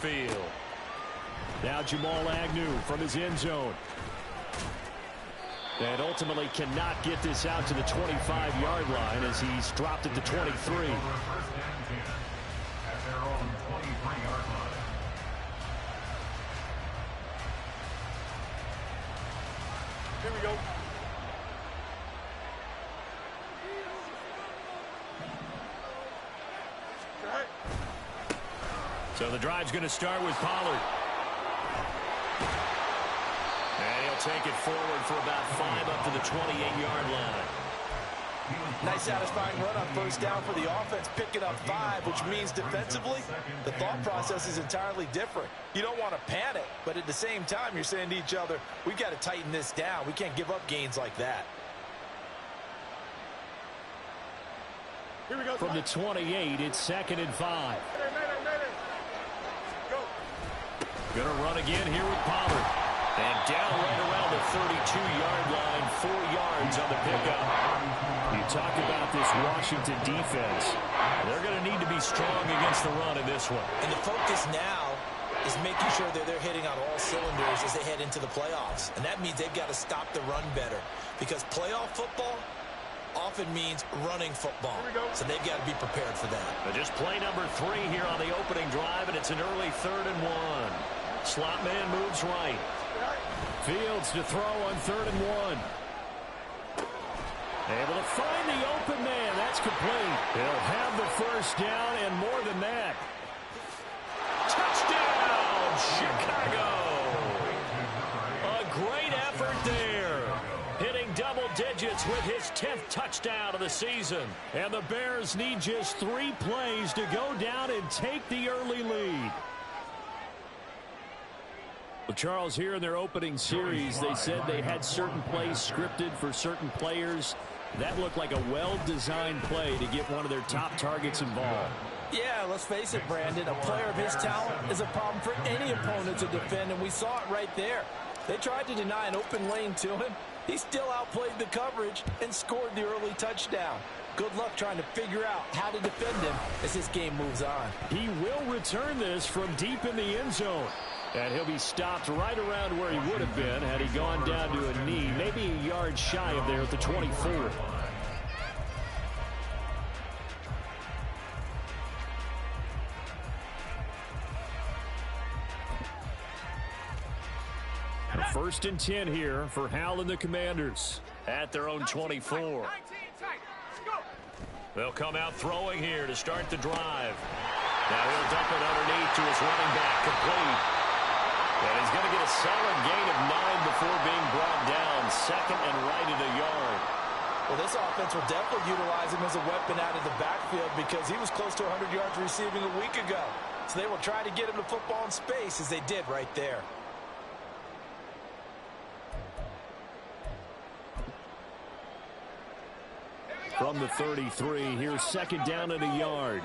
field. Now Jamal Agnew from his end zone. And ultimately cannot get this out to the 25-yard line as he's dropped it to 23. Here we go. So the drive's going to start with Pollard. And he'll take it forward for about 5 up to the 28-yard line. Nice satisfying run on first down for the offense, picking up 5, which means defensively, the thought process is entirely different. You don't want to panic, but at the same time, you're saying to each other, we've got to tighten this down. We can't give up gains like that. Here we go. From the 28, it's 2nd and 5. Going to run again here with Pollard. And down right around the 32-yard line, 4 yards on the pickup. You talk about this Washington defense. They're going to need to be strong against the run in this one. And the focus now is making sure that they're hitting on all cylinders as they head into the playoffs. And that means they've got to stop the run better. Because playoff football often means running football. So they've got to be prepared for that. But just play number 3 here on the opening drive, and it's an early 3rd and 1. Slot man moves right. Fields to throw on 3rd and 1. Able to find the open man. That's complete. He'll have the first down and more than that. Touchdown, Chicago. A great effort there. Hitting double digits with his 10th touchdown of the season. And the Bears need just 3 plays to go down and take the early lead. Well, Charles, here in their opening series, they said they had certain plays scripted for certain players. That looked like a well-designed play to get one of their top targets involved. Yeah, let's face it, Brandon. A player of his talent is a problem for any opponent to defend, and we saw it right there. They tried to deny an open lane to him. He still outplayed the coverage and scored the early touchdown. Good luck trying to figure out how to defend him as this game moves on. He will return this from deep in the end zone. And he'll be stopped right around where he would have been had he gone down to a knee, maybe a yard shy of there at the 24. A 1st and 10 here for Hal and the Commanders at their own 24. They'll come out throwing here to start the drive. Now he'll dump it underneath to his running back, complete. And he's going to get a solid gain of 9 before being brought down. 2nd and right at a yard. Well, this offense will definitely utilize him as a weapon out of the backfield because he was close to 100 yards receiving a week ago. So they will try to get him the football in space as they did right there. From the 33, here's 2nd down and a yard.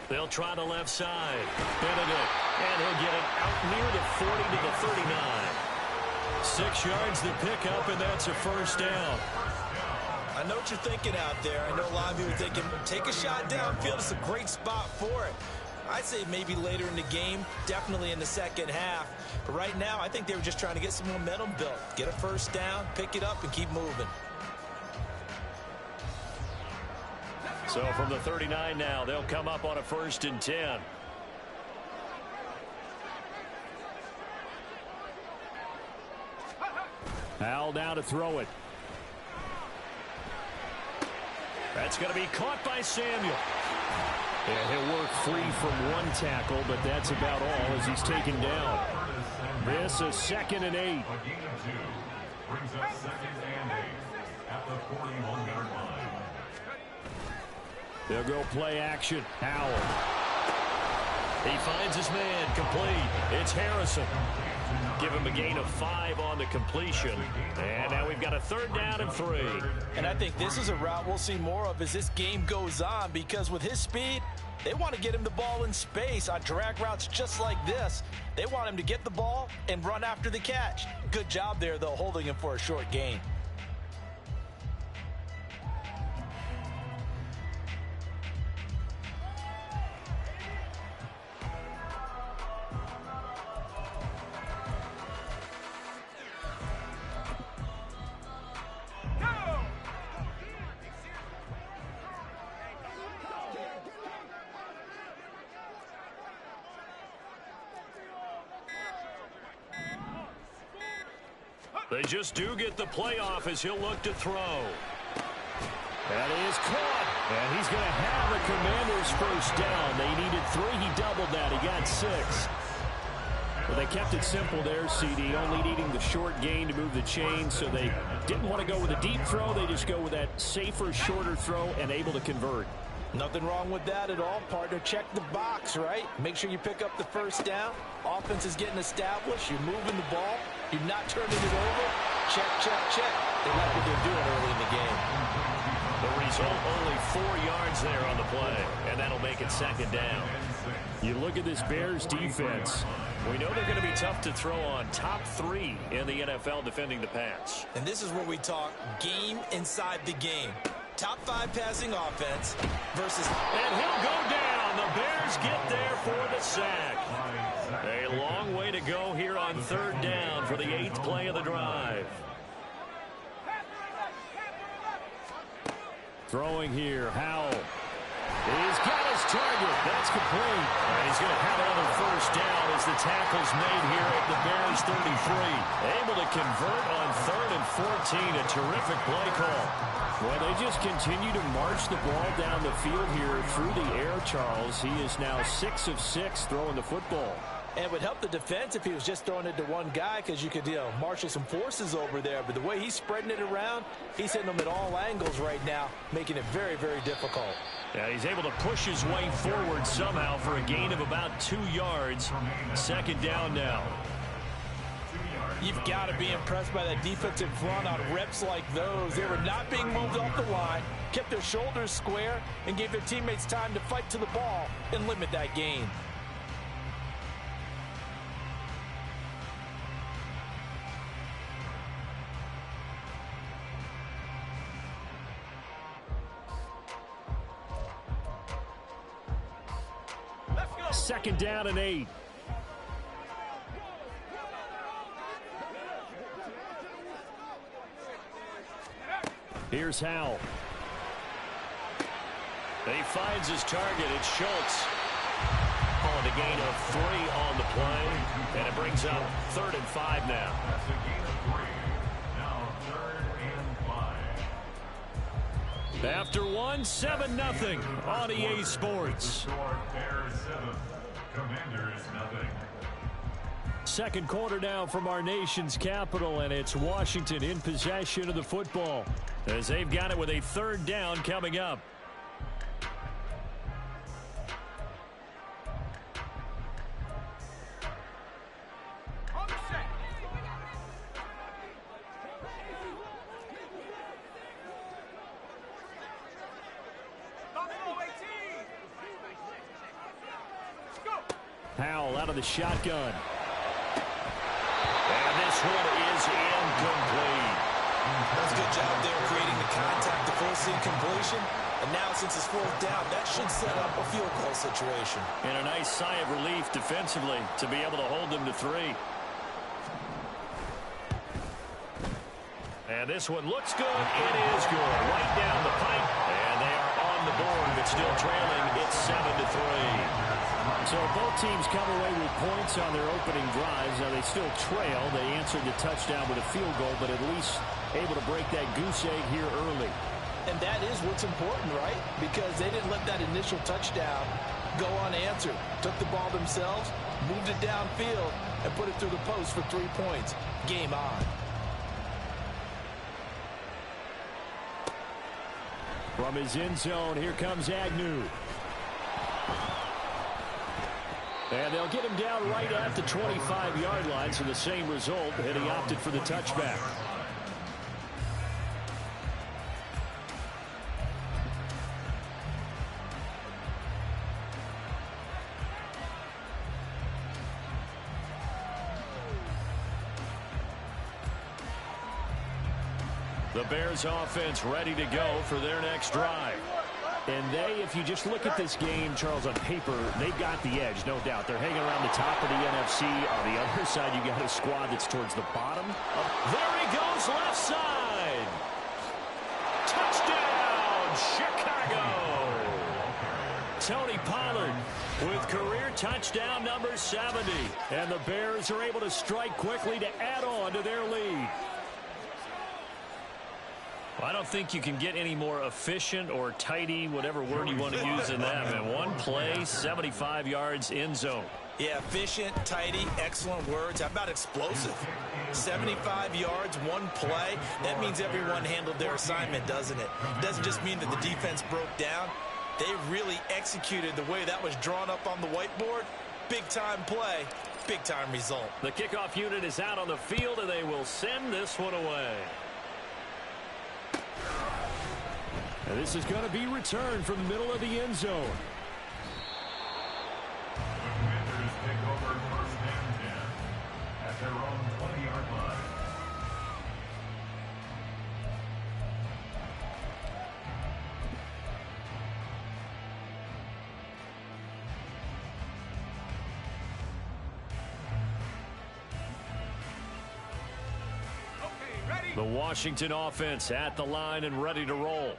They'll try the left side. Benedict. And he'll get it out near the 40 to the 39. 6 yards the pickup, and that's a first down. I know what you're thinking out there. I know a lot of you are thinking, take a shot downfield. It's a great spot for it. I'd say maybe later in the game, definitely in the second half. But right now, I think they were just trying to get some momentum built. Get a first down, pick it up, and keep moving. So from the 39 now, they'll come up on a 1st and 10. Hal now to throw it. That's going to be caught by Samuel. And he'll work free from one tackle, but that's about all as he's taken down. This is 2nd and 8. Brings up 2nd and 8 at the 41-yard line. They'll go play action. Howell. He finds his man, complete. It's Harrison. Give him a gain of 5 on the completion. And now we've got a 3rd down and 3. And I think this is a route we'll see more of as this game goes on because with his speed, they want to get him the ball in space on drag routes just like this. They want him to get the ball and run after the catch. Good job there, though, holding him for a short gain. They just do get the playoff as he'll look to throw. That is caught. And he's going to have the Commanders first down. They needed 3. He doubled that. He got 6. Well, they kept it simple there, CD, only needing the short gain to move the chain, so they didn't want to go with a deep throw. They just go with that safer, shorter throw and able to convert. Nothing wrong with that at all, partner. Check the box, right? Make sure you pick up the first down. Offense is getting established. You're moving the ball. You're not turning it over. Check, check, check. They like what they're doing early in the game. The result, only 4 yards there on the play, and that'll make it second down. You look at this Bears defense. We know they're going to be tough to throw on. Top 3 in the NFL defending the pass. And this is where we talk game inside the game. Top 5 passing offense versus... And he'll go down. The Bears get there for the sack. A long way to go here on third down for the 8th play of the drive. Throwing here, Howell. He's got his target. That's complete. And he's going to have another first down as the tackle's made here at the Bears 33. Able to convert on 3rd and 14. A terrific play call. Well, they just continue to march the ball down the field here through the air, Charles. He is now 6 of 6 throwing the football. And it would help the defense if he was just throwing it to one guy because you could, marshal some forces over there. But the way he's spreading it around, he's hitting them at all angles right now, making it very, very difficult. Yeah, he's able to push his way forward somehow for a gain of about 2 yards. Second down now. You've got to be impressed by that defensive front on reps like those. They were not being moved off the line, kept their shoulders square, and gave their teammates time to fight to the ball and limit that gain. Second down and 8. Here's Howell. He finds his target. It's Schultz. Calling a gain of 3 on the play. And it brings up 3rd and 5 now. That's a gain of 3. Now 3rd and 5. After 1, 7-0 on EA Sports. Score Bears 7. Commanders nothing. Second quarter now from our nation's capital, and it's Washington in possession of the football as they've got it with a 3rd down coming up. Howell out of the shotgun. And this one is incomplete. That's a good job there creating the contact to force the incompletion. And now since it's 4th down, that should set up a field goal situation. And a nice sigh of relief defensively to be able to hold them to 3. And this one looks good. It is good. Right down the pipe. And they are on the board, but still trailing. It's 7-3. So both teams come away with points on their opening drives. Now they still trail. They answered the touchdown with a field goal, but at least able to break that goose egg here early. And that is what's important, right? Because they didn't let that initial touchdown go unanswered. Took the ball themselves, moved it downfield, and put it through the post for 3 points. Game on. From his end zone, here comes Agnew. And they'll get him down right at the 25-yard line, so the same result, and he opted for the touchback. The Bears offense ready to go for their next drive. And they, if you just look at this game, Charles, on paper, they've got the edge, no doubt. They're hanging around the top of the NFC. On the other side, you got a squad that's towards the bottom. There he goes, left side. Touchdown, Chicago. Tony Pollard with career touchdown number 70. And the Bears are able to strike quickly to add on to their lead. I don't think you can get any more efficient or tidy, whatever word you want to use in that, man. One play, 75 yards, end zone. Yeah, efficient, tidy, excellent words. How about explosive? 75 yards, one play. That means everyone handled their assignment, doesn't it? It doesn't just mean that the defense broke down. They really executed the way that was drawn up on the whiteboard. Big-time play, big-time result. The kickoff unit is out on the field, and they will send this one away. And this is going to be returned from the middle of the end zone. The Commanders take over first and 10 at their own 20-yard line. The Washington offense at the line and ready to roll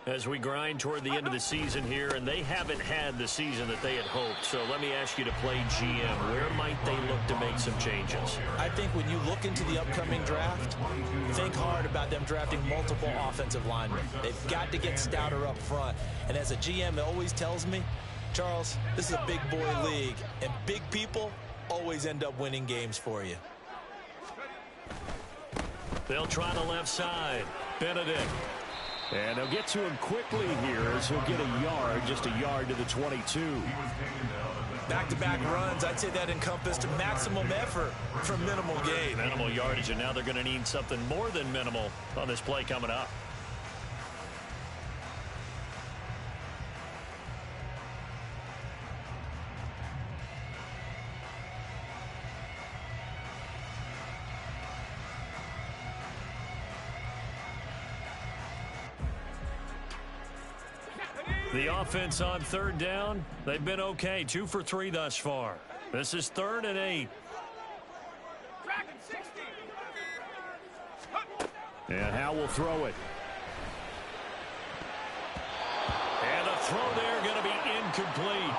as we grind toward the end of the season here, and they haven't had the season that they had hoped. So let me ask you to play GM. Where might they look to make some changes? I think when you look into the upcoming draft, think hard about them drafting multiple offensive linemen. They've got to get stouter up front. And as a GM, it always tells me, Charles, this is a big boy league, and big people always end up winning games for you. They'll try the left side. Benedict. And they'll get to him quickly here as he'll get a yard, just a yard to the 22. Back-to-back runs, I'd say that encompassed maximum effort for minimal gain. Minimal yardage, and now they're going to need something more than minimal on this play coming up. The offense on third down, they've been okay. 2 for 3 thus far. This is 3rd and 8. And Howe will throw it. And a throw there going to be incomplete.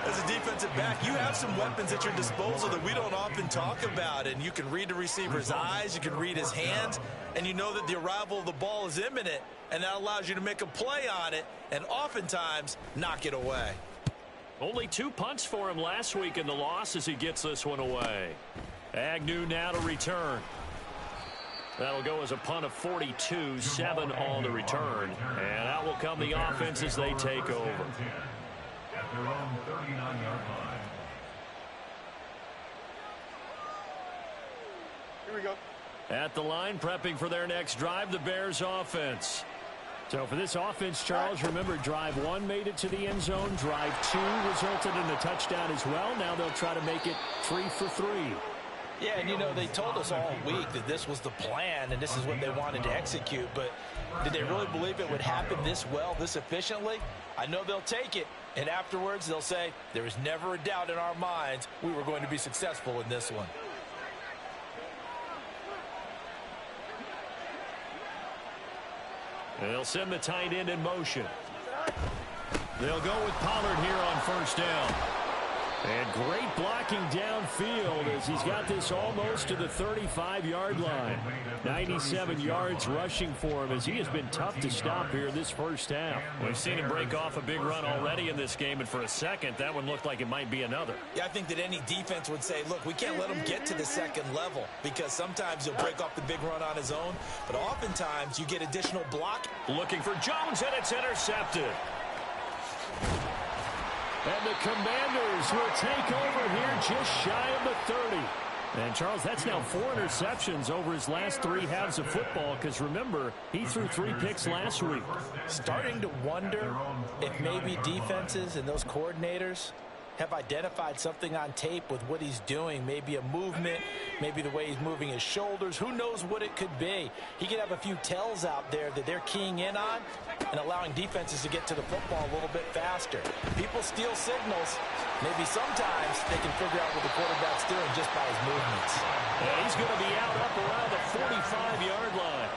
As a defensive back, you have some weapons at your disposal that we don't often talk about. And you can read the receiver's eyes, you can read his hands, and you know that the arrival of the ball is imminent. And that allows you to make a play on it and oftentimes knock it away. Only 2 punts for him last week in the loss as he gets this one away. Agnew now to return. That'll go as a punt of 42, 7 on the return. And out will come the offense as they take over. At their own 39-yard line. Here we go. At the line, prepping for their next drive, the Bears offense. So for this offense, Charles, remember, drive 1 made it to the end zone. Drive 2 resulted in a touchdown as well. Now they'll try to make it 3 for 3. Yeah, and you know, they told us all week that this was the plan and this is what they wanted to execute. But did they really believe it would happen this well, this efficiently? I know they'll take it. And afterwards, they'll say, there was never a doubt in our minds we were going to be successful in this one. They'll send the tight end in motion. They'll go with Pollard here on first down. And great blocking downfield as he's got this almost to the 35-yard line. 97 yards rushing for him as he has been tough to stop here this first half. We've seen him break off a big run already in this game, and for a second, that one looked like it might be another. Yeah, I think that any defense would say, look, we can't let him get to the second level because sometimes he'll break off the big run on his own, but oftentimes you get additional block. Looking for Jones, and it's intercepted. And the Commanders will take over here just shy of the 30. And, Charles, that's now 4 interceptions over his last 3 halves of football because, remember, he threw 3 picks last week. Starting to wonder if maybe defenses and those coordinators have identified something on tape with what he's doing. Maybe a movement, maybe the way he's moving his shoulders. Who knows what it could be? He could have a few tells out there that they're keying in on and allowing defenses to get to the football a little bit faster. People steal signals. Maybe sometimes they can figure out what the quarterback's doing just by his movements. And he's going to be out up around the 45-yard line.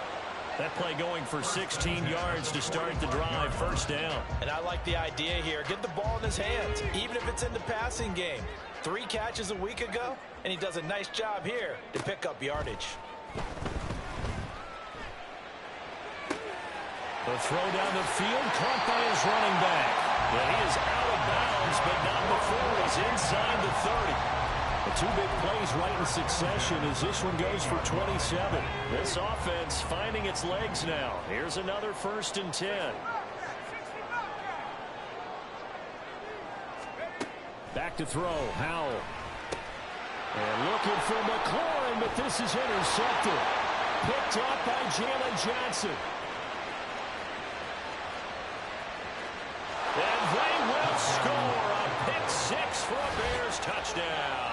That play going for 16 yards to start the drive, first down. And I like the idea here. Get the ball in his hands, even if it's in the passing game. 3 catches a week ago, and he does a nice job here to pick up yardage. The throw down the field, caught by his running back. And he is out of bounds, but not before he's inside the 30. The two big plays right in succession as this one goes for 27. This offense finding its legs now. Here's another 1st and 10. Back to throw, Howell. And looking for McLaurin, but this is intercepted. Picked up by Jalen Johnson. And they will score a pick 6 for a Bears touchdown.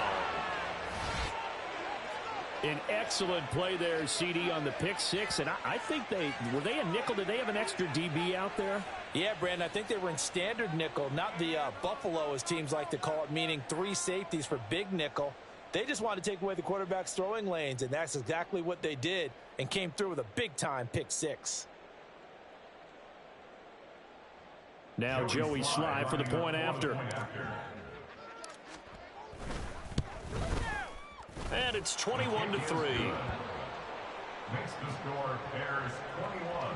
An excellent play there, CD, on the pick 6. And I think were they a nickel? Did they have an extra DB out there? Yeah, Brandon, I think they were in standard nickel, not the Buffalo, as teams like to call it, meaning 3 safeties for big nickel. They just wanted to take away the quarterback's throwing lanes, and that's exactly what they did, and came through with a big-time pick 6. Now Joey Sly for the point after. And it's 21-3. Makes the score Bears 21,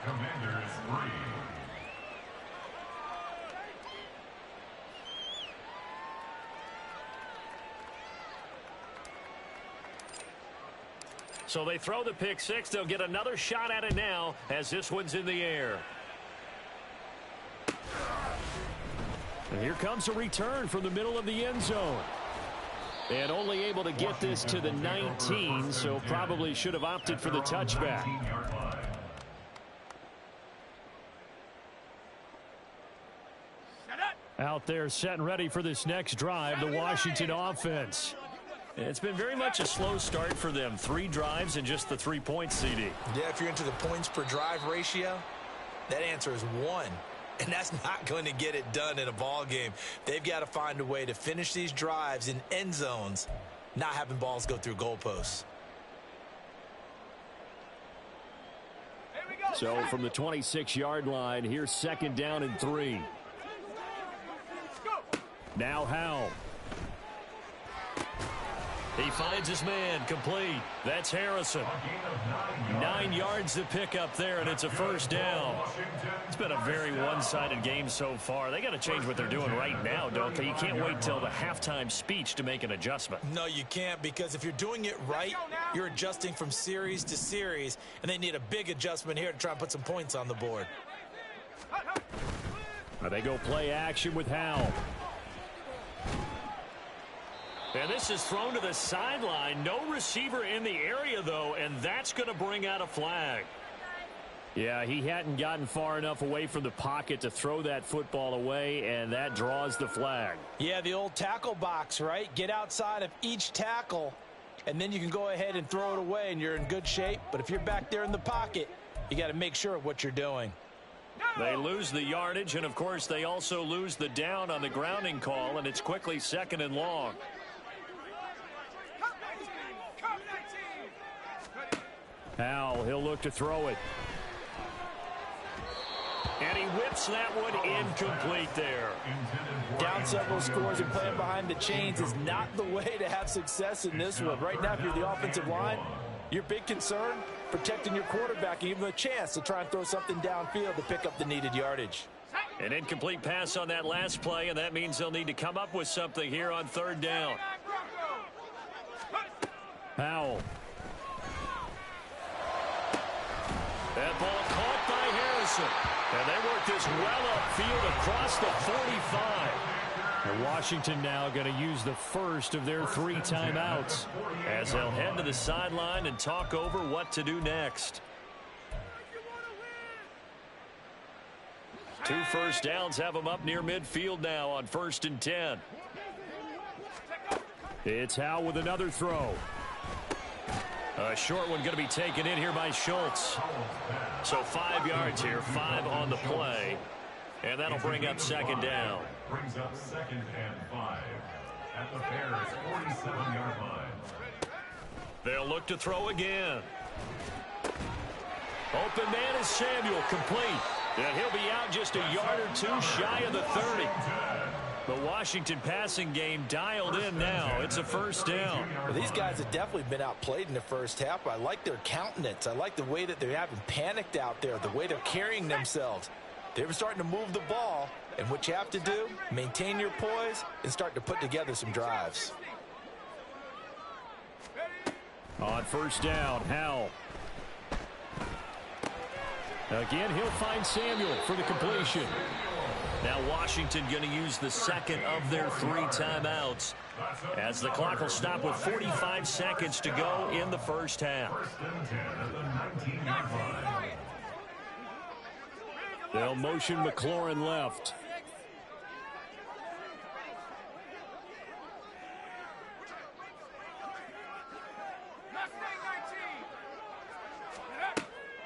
Commanders 3. So they throw the pick 6. They'll get another shot at it now as this one's in the air. And here comes a return from the middle of the end zone. And only able to get this to the 19, so probably should have opted for the touchback. Out there set and ready for this next drive, the Washington offense. It's been very much a slow start for them. 3 drives and just the 3 points, CD. Yeah, if you're into the points per drive ratio, that answer is 1. And that's not going to get it done in a ball game. They've got to find a way to finish these drives in end zones, not having balls go through goalposts. So from the 26-yard line, here's 2nd down and 3. Now Howell. He finds his man, complete. That's Harrison. 9 yards to pick up there, and it's a 1st down. It's been a very one-sided game so far. They got to change what they're doing right now, don't they? You can't wait till the halftime speech to make an adjustment. No, you can't, because if you're doing it right, you're adjusting from series to series, and they need a big adjustment here to try and put some points on the board. They go play action with Howell. And this is thrown to the sideline. No receiver in the area, though, and that's going to bring out a flag. Yeah, he hadn't gotten far enough away from the pocket to throw that football away, and that draws the flag. Yeah, the old tackle box, right? Get outside of each tackle, and then you can go ahead and throw it away, and you're in good shape. But if you're back there in the pocket, you got to make sure of what you're doing. They lose the yardage, and, of course, they also lose the down on the grounding call, and it's quickly 2nd and long. Howell, he'll look to throw it. And he whips that one incomplete there. Down several scores and playing behind the chains is not the way to have success in this one. Right now, if you're the offensive line, your big concern, protecting your quarterback and give him a chance to try and throw something downfield to pick up the needed yardage. An incomplete pass on that last play, and that means they'll need to come up with something here on 3rd down. Howell. That ball caught by Harrison. And they work this well upfield across the 45. And Washington now going to use the first of their 3 timeouts as they'll head to the sideline and talk over what to do next. 2 first downs have them up near midfield now on 1st and 10. It's Howell with another throw. A short one going to be taken in here by Schultz. So 5 yards here, 5 on the play. And that'll bring up 2nd down. Brings up 2nd and 5 at the Bears' 47-yard line. They'll look to throw again. Open man is Samuel, complete. And he'll be out just a yard or 2 shy of the 30. The Washington passing game dialed in now. It's a first down. Well, these guys have definitely been outplayed in the first half. I like their countenance. I like the way that they haven't panicked out there, the way they're carrying themselves. They were starting to move the ball, and what you have to do, maintain your poise and start to put together some drives. On first down, Howell. Again, he'll find Samuel for the completion. Now Washington going to use the second of their 3 timeouts as the clock will stop with 45 seconds to go in the first half. They'll motion McLaurin left.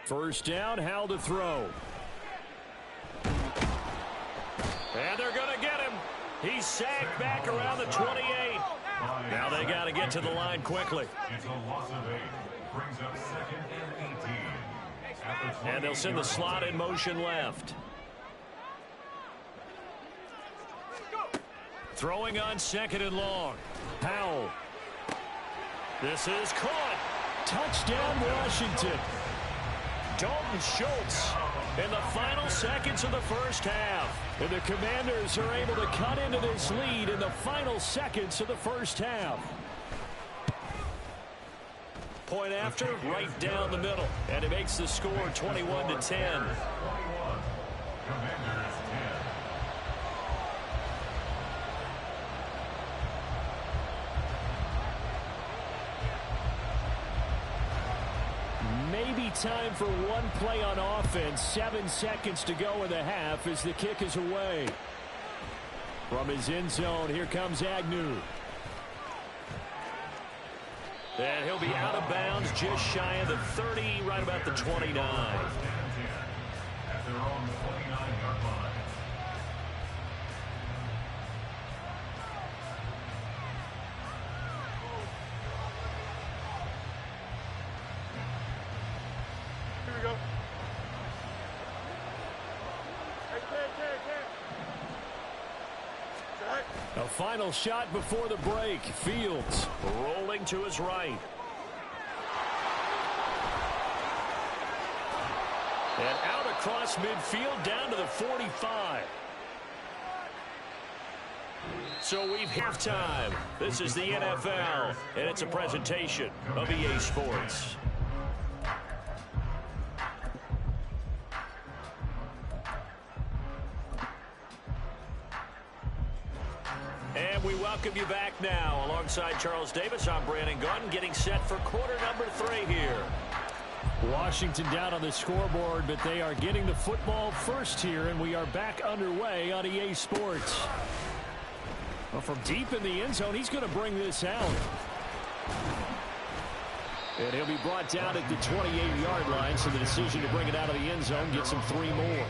First down, Howell to throw. And they're going to get him. He's sacked back around the 28. Now they got to get to the line quickly. It's a loss of 8. Brings up 2nd and 18. And they'll send the slot in motion left. Throwing on 2nd and long. Howell. This is caught. Touchdown, Washington. Dalton Schultz in the final seconds of the first half. And the Commanders are able to cut into this lead in the final seconds of the first half. Point after, right down the middle. And it makes the score 21-10. 21. Commanders 10. Maybe time for one play on offense. 7 seconds to go in the half as the kick is away. From his end zone, here comes Agnew. And he'll be out of bounds just shy of the 30, right about the 29. At their own 29-yard line. Here we go. A final shot before the break. Fields rolling to his right. And out across midfield down to the 45. So we've halftime. This is the NFL, and it's a presentation of EA Sports. And we welcome you back now. Alongside Charles Davis, I'm Brandon Gunn, getting set for quarter number 3 here. Washington down on the scoreboard, but they are getting the football first here, and we are back underway on EA Sports. Well, from deep in the end zone, he's going to bring this out. And he'll be brought down at the 28-yard line, so the decision to bring it out of the end zone gets him 3 more.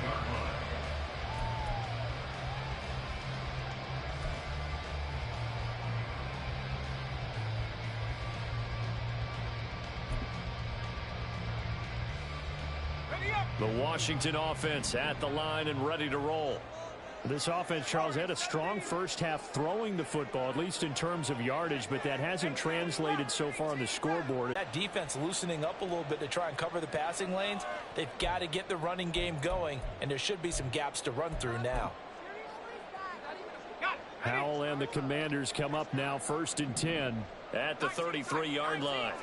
The Washington offense at the line and ready to roll. This offense, Charles, had a strong first half throwing the football, at least in terms of yardage, but that hasn't translated so far on the scoreboard. That defense loosening up a little bit to try and cover the passing lanes. They've got to get the running game going, and there should be some gaps to run through now. Howell and the Commanders come up now 1st and 10 at the 33-yard line.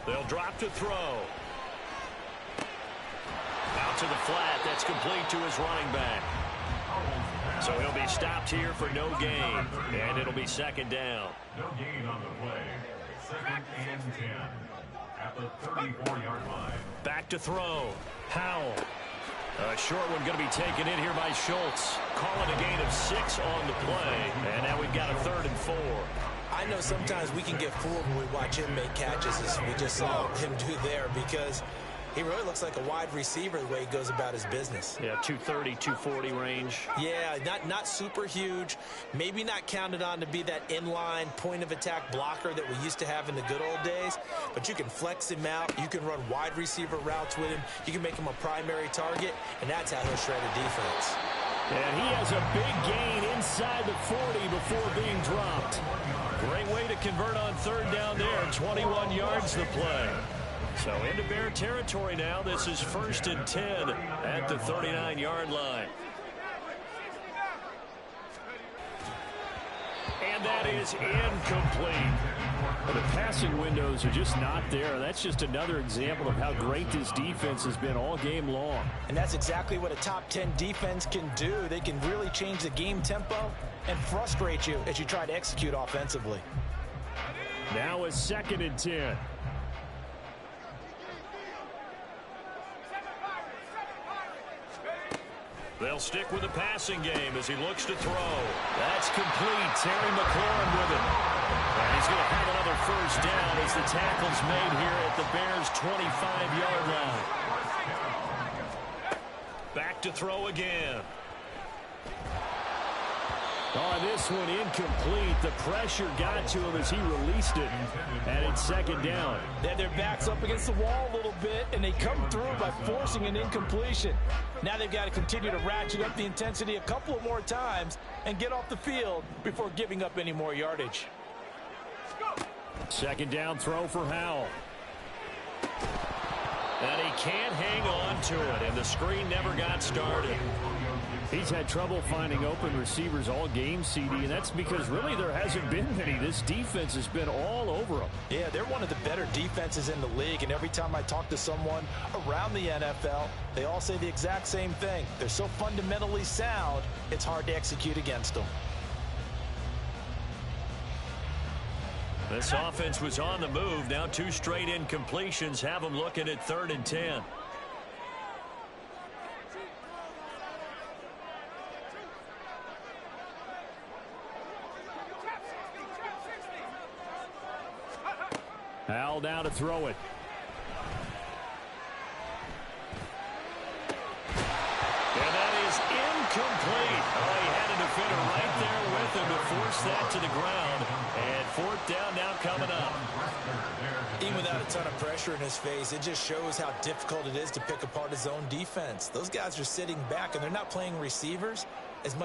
They'll drop to throw. Out to the flat. That's complete to his running back. So he'll be stopped here for no gain. And it'll be 2nd down. No gain on the play. 2nd and 10. At the 34-yard line. Back to throw. Howell. A short one going to be taken in here by Schultz. Call it a gain of 6 on the play. And now we've got a 3rd and 4. I know sometimes we can get fooled when we watch him make catches, as we just saw him do there, because He really looks like a wide receiver the way he goes about his business. Yeah, 230, 240 range. Yeah, not super huge. Maybe not counted on to be that inline point-of-attack blocker that we used to have in the good old days. But you can flex him out. You can run wide receiver routes with him. You can make him a primary target, and that's how he'll shred a defense. And he has a big gain inside the 40 before being dropped. Great way to convert on third down there. 21 yards the play. So into Bear territory now. This is 1st and 10 at the 39-yard line. And that is incomplete. The passing windows are just not there. That's just another example of how great this defense has been all game long. And that's exactly what a top 10 defense can do. They can really change the game tempo and frustrate you as you try to execute offensively. Now a 2nd and 10. They'll stick with the passing game as he looks to throw. That's complete. Terry McLaurin with it. And he's going to have another first down as the tackle's made here at the Bears' 25-yard line. Back to throw again. Oh, this one incomplete. The pressure got to him as he released it. And it's 2nd down. They had their backs up against the wall a little bit, and they come through by forcing an incompletion. Now they've got to continue to ratchet up the intensity a couple of more times and get off the field before giving up any more yardage. 2nd down throw for Howell. And he can't hang on to it, and the screen never got started. He's had trouble finding open receivers all game, CD, and that's because really there hasn't been many. This defense has been all over them. Yeah, they're one of the better defenses in the league, and every time I talk to someone around the NFL, they all say the exact same thing. They're so fundamentally sound, it's hard to execute against them. This offense was on the move. Now 2 straight incompletions have them looking at 3rd and 10. Howell now to throw it. And that is incomplete. Oh, he had a defender right there with him to force that to the ground. And 4th down now coming up. Even without a ton of pressure in his face, it just shows how difficult it is to pick apart his own defense. Those guys are sitting back, and they're not playing receivers as much